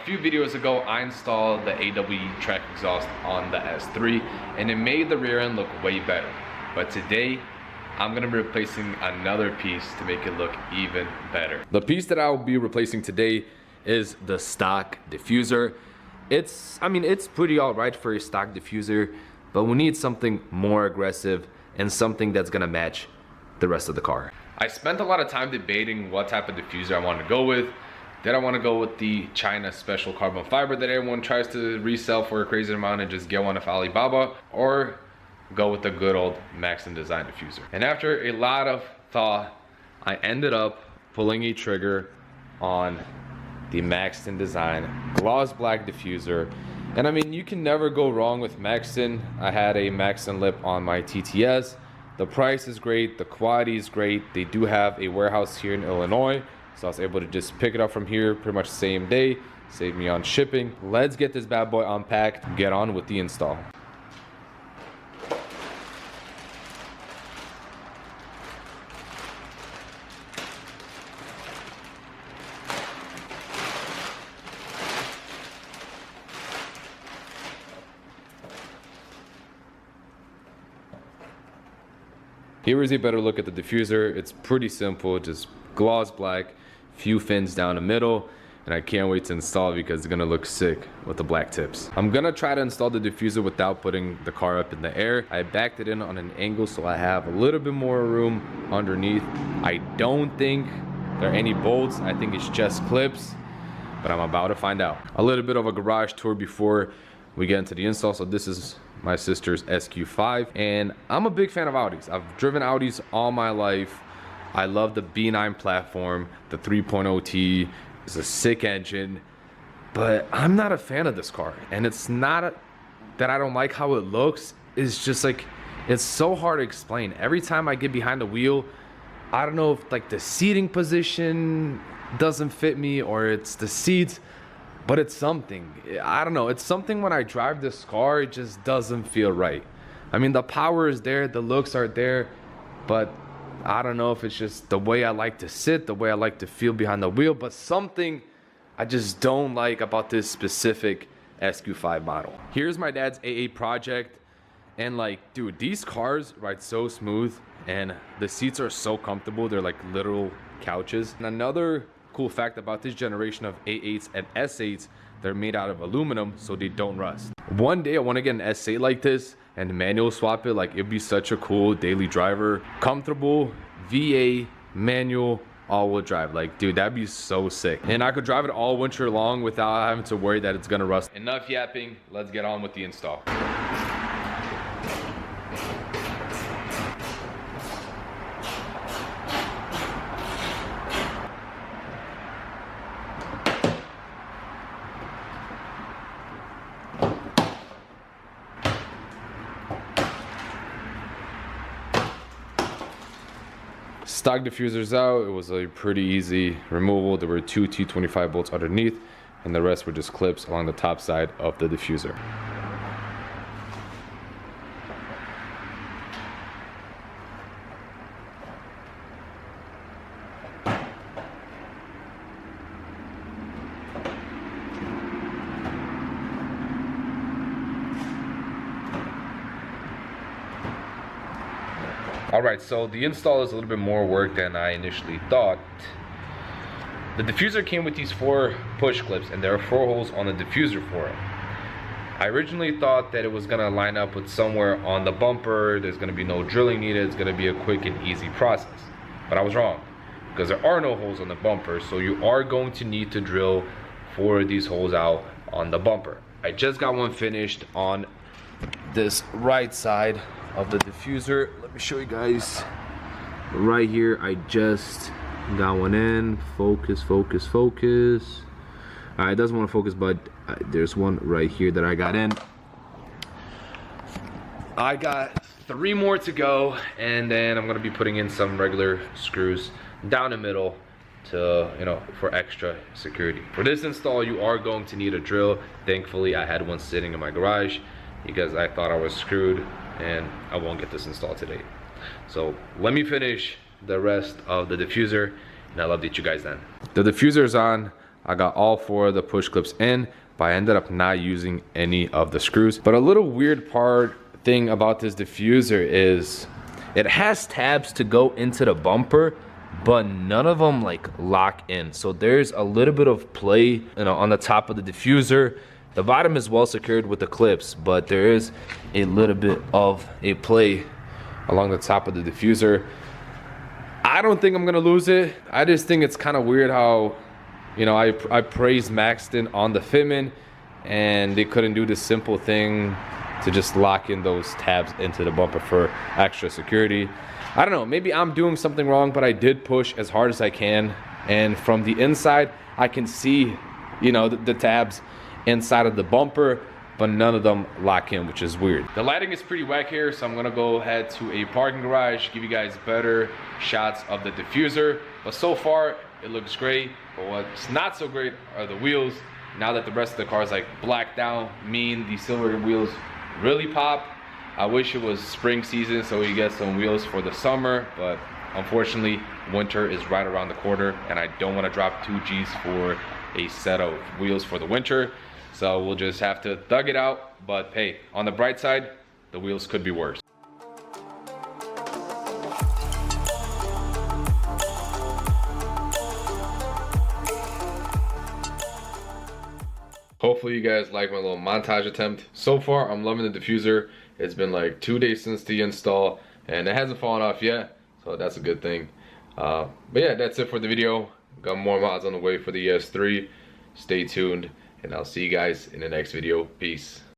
few videos ago, I installed the AWE track exhaust on the S3 and it made the rear end look way better. But today, I'm gonna be replacing another piece to make it look even better. The piece that I'll be replacing today is the stock diffuser. It's pretty all right for a stock diffuser, but we need something more aggressive and something that's gonna match the rest of the car. I spent a lot of time debating what type of diffuser I wanted to go with. Did I want to go with the China special carbon fiber that everyone tries to resell for a crazy amount and just get one off Alibaba, or go with the good old Maxton Designs diffuser? And after a lot of thought, I ended up pulling a trigger on the Maxton Designs gloss black diffuser. And I mean, you can never go wrong with Maxton. I had a Maxton lip on my TTS. The price is great, the quality is great. They do have a warehouse here in Illinois, so I was able to just pick it up from here pretty much same day, save me on shipping. Let's get this bad boy unpacked, get on with the install. Here is a better look at the diffuser. It's pretty simple, just gloss black, few fins down the middle, and I can't wait to install it because it's gonna look sick with the black tips. I'm gonna try to install the diffuser without putting the car up in the air. I backed it in on an angle so I have a little bit more room underneath. I don't think there are any bolts. I think it's just clips, but I'm about to find out. A little bit of a garage tour before we get into the install. So this is my sister's SQ5, and I'm a big fan of Audis. I've driven Audis all my life. I love the B9 platform. The 3.0T is a sick engine, but I'm not a fan of this car. And it's not that I don't like how it looks. It's just like, it's so hard to explain. Every time I get behind the wheel, I don't know if like the seating position doesn't fit me or it's the seats, but it's something. I don't know, it's something when I drive this car, it just doesn't feel right. I mean, the power is there, the looks are there, but I don't know if it's just the way I like to sit, the way I like to feel behind the wheel, but something I just don't like about this specific SQ5 model. Here's my dad's AA project, and like, dude, these cars ride so smooth and the seats are so comfortable. They're like literal couches. And another cool fact about this generation of A8s and S8s, they're made out of aluminum so they don't rust. One day I want to get an S8 like this and manual swap it. Like, it'd be such a cool daily driver, comfortable VA manual all-wheel drive. Like, dude, that'd be so sick. And I could drive it all winter long without having to worry that it's gonna rust. Enough yapping, let's get on with the install. Stock diffuser's out. It was a pretty easy removal. There were two T25 bolts underneath, and the rest were just clips along the top side of the diffuser. Alright, so the install is a little bit more work than I initially thought. The diffuser came with these 4 push clips, and there are 4 holes on the diffuser for it. I originally thought that it was going to line up with somewhere on the bumper. There's going to be no drilling needed. It's going to be a quick and easy process. But I was wrong, because there are no holes on the bumper, so you are going to need to drill 4 of these holes out on the bumper. I just got one finished on this right side of the diffuser. Let me show you guys right here. I just got one in. Focus, focus, focus. It doesn't want to focus, but there's one right here that I got in. I got 3 more to go, and then I'm gonna be putting in some regular screws down the middle to, you know, for extra security. For this install, you are going to need a drill. Thankfully, I had one sitting in my garage because I thought I was screwed, and I won't get this installed today. So let me finish the rest of the diffuser, and I'll update you guys then. The diffuser is on. I got all 4 of the push clips in, but I ended up not using any of the screws. But a little weird thing about this diffuser is it has tabs to go into the bumper, but none of them like lock in. So there's a little bit of play, you know, on the top of the diffuser. The bottom is well secured with the clips, but there is a little bit of a play along the top of the diffuser. I don't think I'm gonna lose it. I just think it's kind of weird how, you know, I praised Maxton on the fitment and they couldn't do this simple thing to just lock in those tabs into the bumper for extra security. I don't know, maybe I'm doing something wrong, but I did push as hard as I can. And from the inside, I can see, you know, the tabs inside of the bumper, but none of them lock in, which is weird. The lighting is pretty whack here, so I'm gonna go ahead to a parking garage, give you guys better shots of the diffuser. But so far, it looks great. But what's not so great are the wheels. Now that the rest of the car is like blacked out, the silver wheels really pop. I wish it was spring season so we get some wheels for the summer, but unfortunately, winter is right around the corner, and I don't want to drop 2 G's for a set of wheels for the winter. So we'll just have to thug it out. But hey, on the bright side, the wheels could be worse. Hopefully you guys like my little montage attempt. So far, I'm loving the diffuser. It's been like 2 days since the install, and it hasn't fallen off yet, so that's a good thing. But yeah, that's it for the video. Got more mods on the way for the ES3. Stay tuned, and I'll see you guys in the next video. Peace.